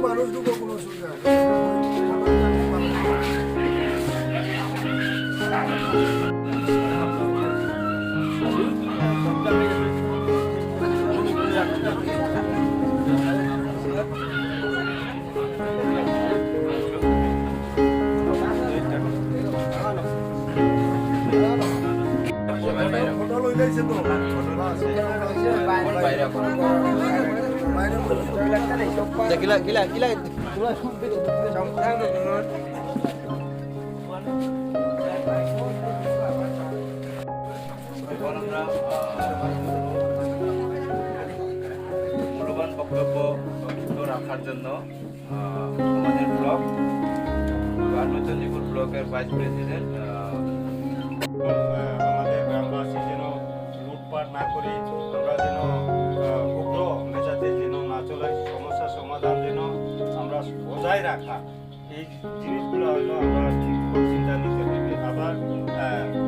মানুষ ঢুকো কোনো অসুবিধা gila gila gila মূল্যবান বক্তব্য রাখার জন্য আমাদের ব্লক চণ্ডীপুর ব্লকের ভাইস প্রেসিডেন্ট আমাদের গ্রামবাসী যেন লুটপাট না করি, আমরা যেন উগ্র মেজাজে যেন না চলাই, সমস্যার সমাধান যেন আমরা বজায় রাখা, এই জিনিসগুলো হলো আমরা ঠিক চিন্তা নিতে হবে। আবার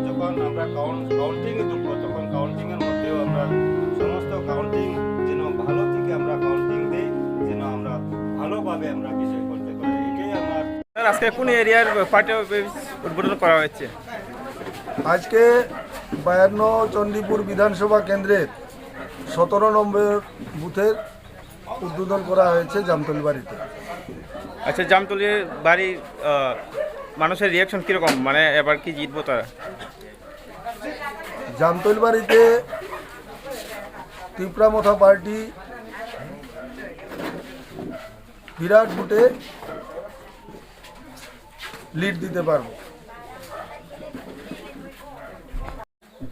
যখন আমরা কাউন্টিংয়ে ঢুকবো তখন কাউন্টিংয়ের মধ্যেও আমরা সমস্ত কাউন্টিং যেন ভালো থেকে আমরা কাউন্টিং দিই, যেন আমরা ভালোভাবে আমরা বিষয় করতে পারি। এটাই আমার। আজকে কোন এরিয়ার পার্টি অফিস উদ্বোধন করা হয়েছে? আজকে 52 চণ্ডীপুর বিধানসভা কেন্দ্রের 17 নম্বর বুথের উদ্বোধন করা হয়েছে জামতলী বাড়িতে। আচ্ছা, জামতলী বাড়ির মানুষের রিয়াকশন কীরকম, মানে এবার কি জিতবো তারা? জামতলী বাড়িতে ত্রিপুরামথা পার্টি বিরাট ভোটে লিড দিতে পারবো।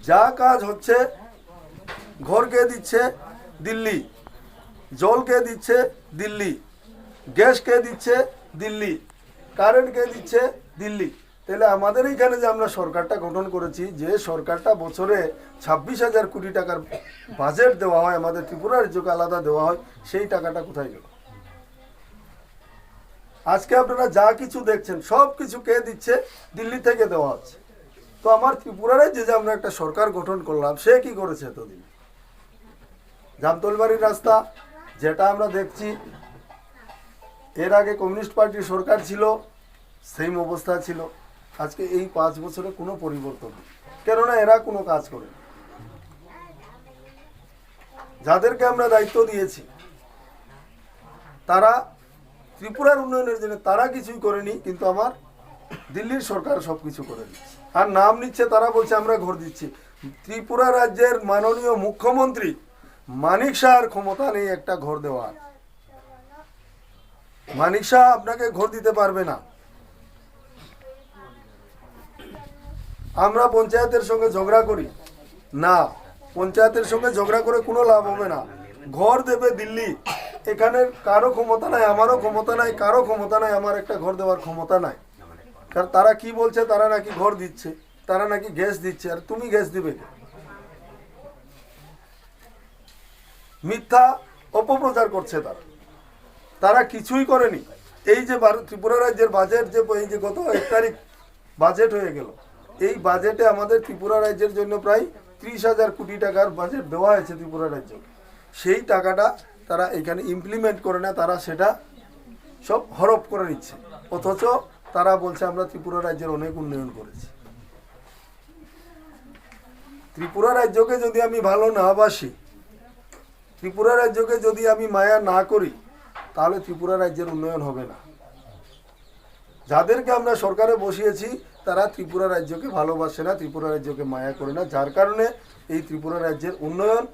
যা কাজ হচ্ছে, ঘর কে দিচ্ছে দিল্লি, জল কে দিচ্ছে দিল্লি, গ্যাস কে দিচ্ছে দিল্লি, কারেন্ট কে দিচ্ছে দিল্লি। তাহলে আমাদের এইখানে যে আমরা সরকারটা গঠন করেছি, যে সরকারটা বছরে 26,000 কোটি টাকার বাজেট দেওয়া হয়, আমাদের ত্রিপুরা রাজ্যকে আলাদা দেওয়া হয়, সেই টাকাটা কোথায় গেল? আজকে আপনারা যা কিছু দেখছেন সব কিছু কে দিচ্ছে? দিল্লি থেকে দেওয়া হচ্ছে। তো আমার ত্রিপুরা রাজ্যে যে আমরা একটা সরকার গঠন করলাম, সে কি করেছে এতদিন? জামতলী বাড়ির রাস্তা যেটা আমরা দেখছি, এর আগে কমিউনিস্ট পার্টির সরকার ছিল, সেম অবস্থা ছিল। আজকে এই 5 বছরে কোনো পরিবর্তন নেই, কেননা এরা কোনো কাজ করে না। যাদেরকে আমরা দায়িত্ব দিয়েছি তারা ত্রিপুরার উন্নয়নের জন্য তারা কিছুই করেনি, কিন্তু আমার দিল্লির সরকার সব কিছু করে দিচ্ছে। আর নাম নিচ্ছে, তারা বলছে আমরা ঘর দিচ্ছি। ত্রিপুরা রাজ্যের মাননীয় মুখ্যমন্ত্রী মানিক শাহর ক্ষমতা নেই একটা ঘর দেওয়ার। মানিক শাহ আপনাকে ঘর দিতে পারবে না। আমরা পঞ্চায়েতের সঙ্গে ঝগড়া করি না, পঞ্চায়েতের সঙ্গে ঝগড়া করে কোনো লাভ হবে না। ঘর দেবে দিল্লি, এখানে কারো ক্ষমতা নাই, আমারও ক্ষমতা নাই, কারো ক্ষমতা নাই আমার একটা ঘর দেওয়ার ক্ষমতা নাই। কারণ তারা কি বলছে, তারা নাকি ঘর দিচ্ছে, তারা নাকি গ্যাস দিচ্ছে। আর তুমি গ্যাস দিবে? মিথ্যা অপপ্রচার করছে তারা। তারা কিছুই করেনি। এই যে ত্রিপুরা রাজ্যের বাজেট, যে এই যে গত 1 তারিখ বাজেট হয়ে গেল, এই বাজেটে আমাদের ত্রিপুরা রাজ্যের জন্য প্রায় 30,000 কোটি টাকার বাজেট দেওয়া হয়েছে ত্রিপুরা রাজ্য। সেই টাকাটা তারা এখানে ইমপ্লিমেন্ট করে না, তারা সেটা সব হরপ করে নিচ্ছে। অথচ তারা বলছে আমরা ত্রিপুরা রাজ্যের অনেক উন্নয়ন করেছি। ত্রিপুরা রাজ্যকে যদি আমি ভালো না বাসি, ত্রিপুরা রাজ্যকে যদি আমি মায়া না করি, তাহলে ত্রিপুরা রাজ্যের উন্নয়ন হবে না। যাদেরকে আমরা সরকারে বসিয়েছি তারা ত্রিপুরা রাজ্যকে ভালোবাসে না, ত্রিপুরা রাজ্যকে মায়া করে না, যার কারণে এই ত্রিপুরা রাজ্যের উন্নয়ন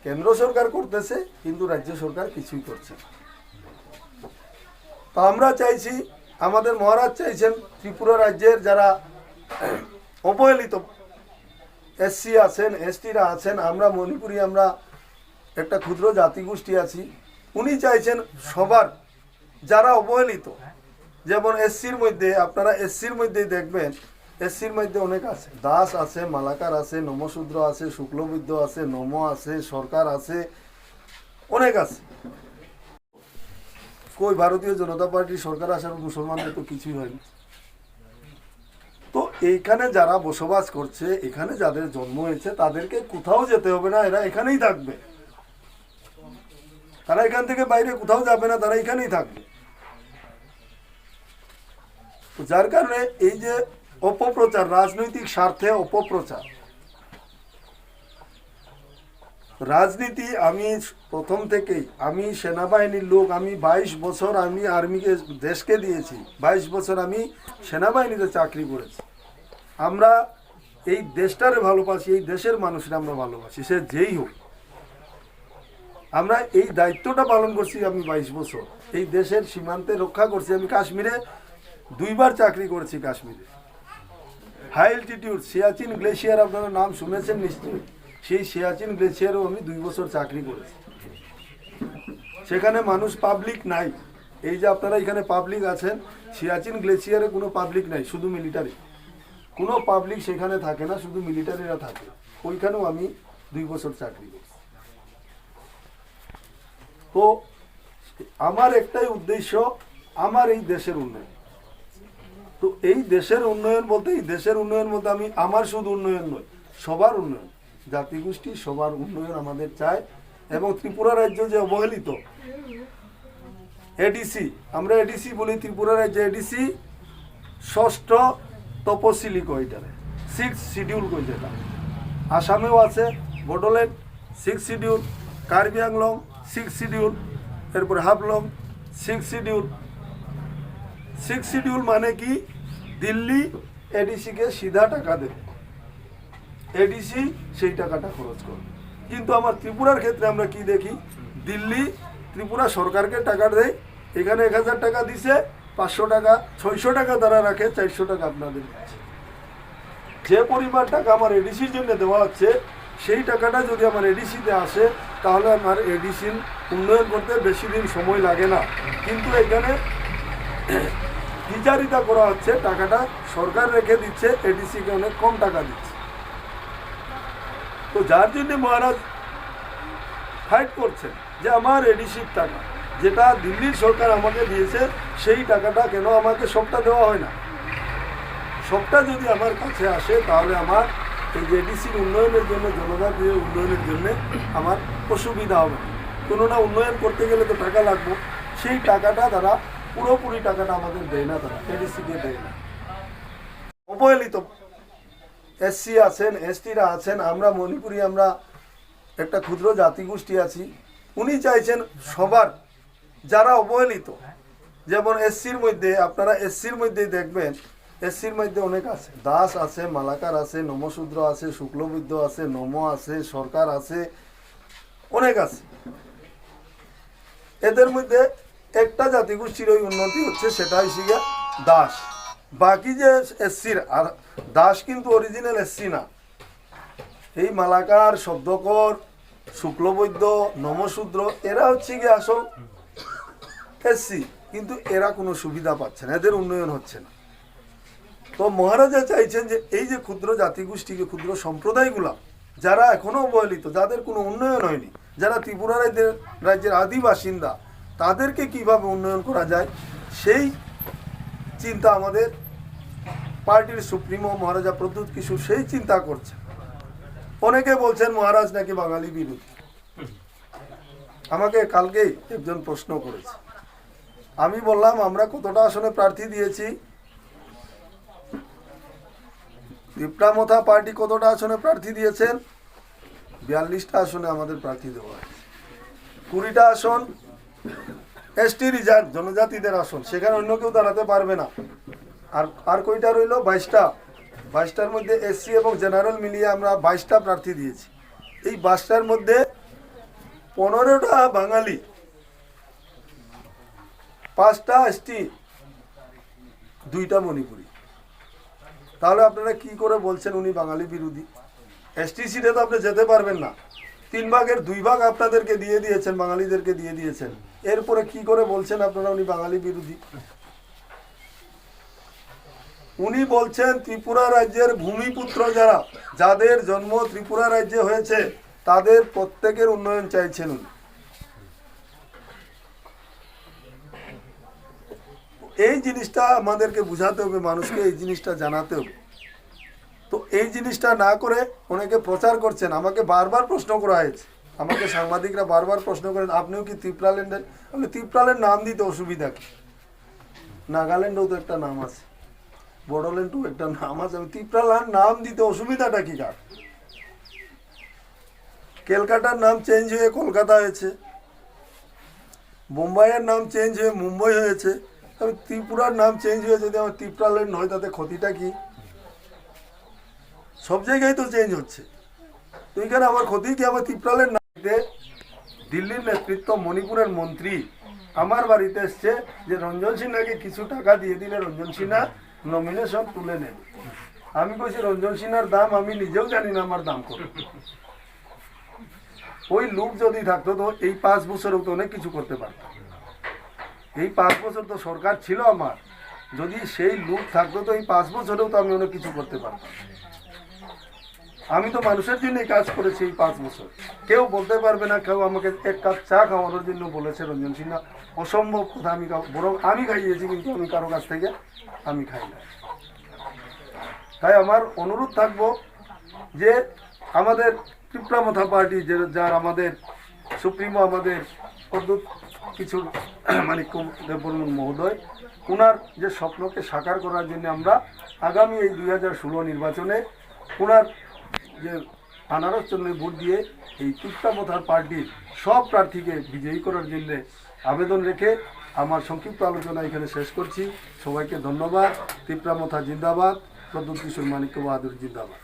কেন্দ্র সরকার করতেছে, কিন্তু রাজ্য সরকার কিছুই করছে না। তো আমরা চাইছি, আমাদের মহারাজ চাইছেন ত্রিপুরা রাজ্যের যারা অবহেলিত এসসি আছেন, এসটিরা আছেন, আমরা মণিপুরি, আমরা একটা ক্ষুদ্র জাতিগোষ্ঠী আছি, উনি চাইছেন সবার যারা অবহেলিত, যেমন এসসির মধ্যে আপনারা এসসির মধ্যেই দেখবেন, এসসির মধ্যে অনেক আছে, দাস আছে, মালাকার আছে, নমশূদ্র আছে, শুক্লবৈদ্য আছে, নম আছে, সরকার আছে, অনেক আছে। কই ভারতীয় জনতা পার্টির সরকার আসার মুসলমানদের তো কিছুই হয়নি। তো এইখানে যারা বসবাস করছে, এখানে যাদের জন্ম হয়েছে, তাদেরকে কোথাও যেতে হবে না, এরা এখানেই থাকবে। তারা এখান থেকে বাইরে কোথাও যাবে না, তারা এখানেই থাকবে। তো যার কারণে এই যে অপপ্রচার, রাজনৈতিক স্বার্থে অপপ্রচার, রাজনীতি, আমি প্রথম থেকেই, আমি সেনাবাহিনীর লোক, আমি 22 বছর আমি আর্মিকে, দেশকে দিয়েছি, 22 বছর আমি সেনাবাহিনীতে চাকরি করেছি। আমরা এই দেশটারে ভালোবাসি, এই দেশের মানুষরা আমরা ভালোবাসি, সে যেই হোক। আমরা এই দায়িত্বটা পালন করছি আমি 22 বছর, এই দেশের সীমান্তে রক্ষা করছি। আমি কাশ্মীরে 2 বার চাকরি করেছি। কাশ্মীরে হাই অ্যালটিটিউড সিয়াচিন গ্লেশিয়ার, আপনারা নাম শুনেছেন নিশ্চয়ই, সেই সিয়াচিন গ্লেশিয়ারও আমি 2 বছর চাকরি করেছি। সেখানে মানুষ, পাবলিক নাই। এই যে আপনারা এখানে পাবলিক আছেন, সিয়াচিন গ্লেশিয়ারে কোনো পাবলিক নাই, শুধু মিলিটারি। কোনো পাবলিক সেখানে থাকে না, শুধু মিলিটারিরা থাকে। ওইখানেও আমি 2 বছর চাকরি করছি। তো আমার একটাই উদ্দেশ্য, আমার এই দেশের উন্নয়ন। তো এই দেশের উন্নয়ন বলতে, এই দেশের উন্নয়ন বলতে আমি আমার শুধু উন্নয়ন নয়, সবার উন্নয়ন, জাতিগোষ্ঠী সবার উন্নয়ন আমাদের চাই। এবং ত্রিপুরা রাজ্য যে অবহেলিত, এডিসি, আমরা এডিসি বলি, ত্রিপুরা রাজ্যে এডিসি 6ষ্ঠ তপশিলি কইটারে, 6 শিডিউল কই, যেটা আসামেও আছে, বড়োল্যান্ড 6 শিডিউল, কার্বি আংলং 6 শিডিউল, এরপরে হাফলং 6 শিডিউল। 6 শিডিউল মানে কি, দিল্লি এডিসিকে সিধা টাকা দেবে, এডিসি সেই টাকাটা খরচ করবে। কিন্তু আমার ত্রিপুরার ক্ষেত্রে আমরা কি দেখি, দিল্লি ত্রিপুরা সরকারকে টাকা দেয়, এখানে 1000 টাকা দিছে, 500 টাকা 600 টাকা তারা রাখে, 400 টাকা আপনাদের দিচ্ছে। যে পরিমাণ টাকা আমার এডিসির জন্য দেওয়া হচ্ছে, সেই টাকাটা যদি আমার এডিসিতে আসে, তাহলে আমার এডিসির উন্নয়ন করতে বেশি দিন সময় লাগে না। কিন্তু এখানে বিচারিতা করা হচ্ছে, টাকাটা সরকার রেখে দিচ্ছে, এডিসিকে অনেক কম টাকা দিচ্ছে। তো যার জন্য মহারাজ ফাইট করছেন যে আমার এডিসির টাকা, যেটা দিল্লির সরকার আমাকে দিয়েছে, সেই টাকাটা কেন আমাকে সবটা দেওয়া হয় না? সবটা যদি আমার কাছে আসে, তাহলে আমার এই যে এডিসির উন্নয়নের জন্য, জনজাতীয় উন্নয়নের জন্য আমার অসুবিধা হবে। কোনো না, উন্নয়ন করতে গেলে তো টাকা লাগবে, সেই টাকাটা তারা, পুরোপুরি টাকাটা আমাদের দেয় না, তারা এডিসিকে দেয় না। অবহেলিত এসসি আছেন, এসটিরা আছেন, আমরা মণিপুরি, আমরা একটা ক্ষুদ্র জাতিগোষ্ঠী আছি। উনি চাইছেন সবার, যারা অবহেলিত, যেমন এসসির মধ্যে, আপনারা এসসির মধ্যেই দেখবেন, এসসির মধ্যে অনেক আছে, দাস আছে, মালাকার আছে, নমশূদ্র আছে, শুক্লবৈদ্য আছে, নম আছে, সরকার আছে, অনেক আছে। এদের মধ্যে একটা জাতিগোষ্ঠীর ওই উন্নতি হচ্ছে, সেটা হচ্ছে গিয়া দাস। বাকি যে এসসির, আর দাস কিন্তু অরিজিনাল এসসি না। এই মালাকার, শব্দকর, শুক্লবৈদ্য, নমশূদ্র, এরা হচ্ছে গিয়ে আসল এসসি, কিন্তু এরা কোনো সুবিধা পাচ্ছে না, এদের উন্নয়ন হচ্ছে না। তো মহারাজা চাইছেন যে এই যে ক্ষুদ্র জাতিগোষ্ঠীকে, ক্ষুদ্র সম্প্রদায়গুলা, যারা এখনো অবহেলিত, যাদের কোনো উন্নয়ন হয়নি, যারা ত্রিপুরা রাজ্যের আদি বাসিন্দা, তাদেরকে কিভাবে উন্নয়ন করা যায়, সেই চিন্তা আমাদের পার্টির সুপ্রিমো মহারাজা প্রদ্যুৎ কিশোর সেই চিন্তা করছে। অনেকে বলছেন মহারাজ নাকি বাঙালি বিরোধী। আমাকে কালকেই একজন প্রশ্ন করেছে, আমি বললাম আমরা কতটা আসনে প্রার্থী দিয়েছি, পিপড়ামথা পার্টি কতটা আসনে প্রার্থী দিয়েছেন, 42টা আসনে আমাদের প্রার্থী দেওয়া হয়েছে। 20টা আসন এসটি রিজার্ভ, জনজাতিদের আসন, সেখানে অন্য কেউ দাঁড়াতে পারবে না। আর কয়টা রইল? 22টা। 22টার মধ্যে এসসি এবং জেনারেল মিলিয়ে আমরা 22টা প্রার্থী দিয়েছি। এই 22টার মধ্যে 15টা বাঙালি, 5টা এসটি, 2টা মণিপুরি। তাহলে আপনারা কি করে বলছেন উনি বাঙালি বিরোধী? এসটি সিটে তো আপনি যেতে পারবেন না, 3 ভাগের 2 ভাগ আপনাদেরকে দিয়ে দিয়েছেন, বাঙালিদেরকে দিয়ে দিয়েছেন, এরপরে কি করে বলছেন আপনারা উনি বাঙালি বিরোধী? উনি বলছেন ত্রিপুরা রাজ্যের ভূমিপুত্র যারা, যাদের জন্ম ত্রিপুরা রাজ্যে হয়েছে, তাদের প্রত্যেকের উন্নয়ন চাইছেন উনি। এই জিনিসটা আমাদেরকে বুঝাতে হবে, মানুষকে এই জিনিসটা জানাতে হবে। এই জিনিসটা না করে অনেকে প্রচার করছেন। আমাকে বারবার প্রশ্ন করা হয়েছে, আমাকে সাংবাদিকরা বারবার প্রশ্ন করেন আপনিও কি ত্রিপুরাল্যান্ডের? আমি ত্রিপুরাল্যান্ড নাম দিতে অসুবিধা কি? নাগাল্যান্ডেও তো একটা নাম আছে, বড়োল্যান্ডও একটা নাম আছে, আমি ত্রিপুরাল্যান্ড নাম দিতে অসুবিধাটা কি কার? ক্যালকাটার নাম চেঞ্জ হয়ে কলকাতা হয়েছে, মুম্বাইয়ের নাম চেঞ্জ হয়ে মুম্বাই হয়েছে, আমি ত্রিপুরার নাম চেঞ্জ হয়ে যদি আমার ত্রিপুরাল্যান্ড হয় তাতে ক্ষতিটা কি? সব জায়গায় তো চেঞ্জ হচ্ছে, তো এখানে আমার ক্ষতি কি? আমার ত্রিপুরাল্যান্ড নামতে দিল্লির নেতৃত্ব মণিপুরের মন্ত্রী আমার বাড়িতে এসছে যে রঞ্জন সিনহাকে কিছু টাকা দিয়ে দিলে রঞ্জন সিনহা নমিনেশন তুলে নেবে। আমি কইছি রঞ্জন সিনহার দাম আমি নিজেও জানি না আমার দাম কত। ওই লোক যদি থাকতো তো এই 5 বছরেও তো অনেক কিছু করতে পারত। এই 5 বছর তো সরকার ছিল আমার, যদি সেই লোক থাকতো তো এই 5 বছরেও তো আমি অনেক কিছু করতে পারতাম। আমি তো মানুষের জন্যই কাজ করেছি এই 5 বছর। কেউ বলতে পারবে না, কেউ আমাকে এক কাপ চা খাওয়ানোর জন্য বলেছে রঞ্জন সিনহা, অসম্ভব কথা। আমি বরং আমি খাইয়েছি, কিন্তু আমি কারো কাছ থেকে আমি খাই না। তাই আমার অনুরোধ থাকবো যে আমাদের ত্রিপুরামথা পার্টি, যার আমাদের সুপ্রিমো আমাদের অদ্ভুত কিছু মানিক দেববর্মন মহোদয়, ওনার যে স্বপ্নকে সাকার করার জন্য আমরা আগামী এই 2016 নির্বাচনে ওনার যে আনারস চন্দ্রে ভোট দিয়ে এই ত্রিপুরামথার পার্টির সব প্রার্থীকে বিজয়ী করার জন্য আবেদন রেখে আমার সংক্ষিপ্ত আলোচনা এখানে শেষ করছি। সবাইকে ধন্যবাদ। ত্রিপুরামথা জিন্দাবাদ, প্রদ্যুৎ কিশোর মানিক্য বাহাদুর জিন্দাবাদ।